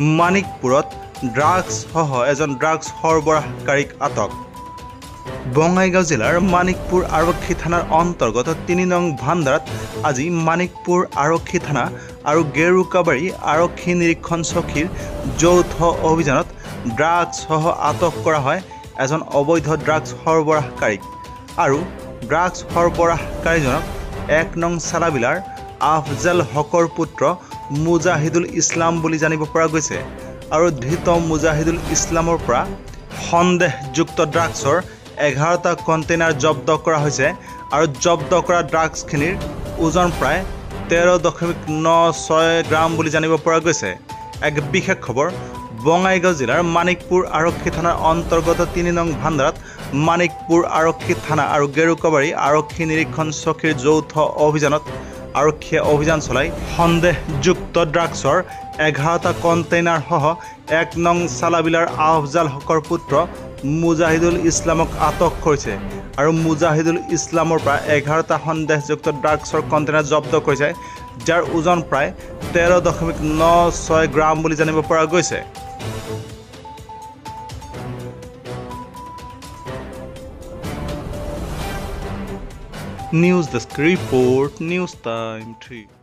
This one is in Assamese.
মানিকপুৰত ড্ৰাগছ সহ এজন ড্ৰাগছ সৰবৰাহকাৰীক আটক। বঙাইগাঁও জিলাৰ মানিকপুৰ আৰক্ষী থানাৰ অন্তৰ্গত ৩ নং ভাণ্ডাৰত আজি মানিকপুৰ আৰক্ষী থানা আৰু গেৰুকাবাৰী আৰক্ষী নিৰীক্ষণ চকীৰ যৌথ অভিযানত ড্ৰাগছ সহ আটক কৰা হয় এজন অবৈধ ড্ৰাগছ সৰবৰাহকাৰীক আৰু ড্ৰাগছ সৰবৰাহকাৰীজনক ১ নং চালাবিলাৰ আফজাল হকৰ পুত্ৰ মুজাহিদুল ইছলাম বুলি জানিব পৰা গৈছে আৰু ধৃত মুজাহিদুল ইছলামৰ পৰা সন্দেহযুক্ত ড্ৰাগছৰ 11টা কণ্টেইনাৰ জব্দ কৰা হৈছে আৰু জব্দ কৰা ড্ৰাগছখিনিৰ ওজন প্ৰায় 13.96 গ্ৰাম বুলি জানিব পৰা গৈছে। এক বিশেষ খবৰ, বঙাইগাঁও জিলাৰ মানিকপুৰ আৰক্ষী থানাৰ অন্তৰ্গত ৩ নং ভাণ্ডাৰত মানিকপুৰ আৰক্ষী থানা আৰু গেৰুকাবাৰী আৰক্ষী নিৰীক্ষণ চকীৰ যৌথ অভিযানত আৰক্ষীয়ে অভিযান চলাই সন্দেহযুক্ত ড্ৰাগছৰ 11টা কণ্টেইনাৰ সহ ১ নং চালাবিলাৰ আফজাল হকৰ পুত্ৰ মুজাহিদুল ইছলামক আটক কৰিছে আৰু মুজাহিদুল ইছলামৰ পৰা 11টা সন্দেহযুক্ত ড্ৰাগছৰ কণ্টেইনাৰ জব্দ কৰিছে, যাৰ ওজন প্ৰায় 13.96 গ্ৰাম বুলি জানিব পৰা গৈছে। News desk report, news time 3।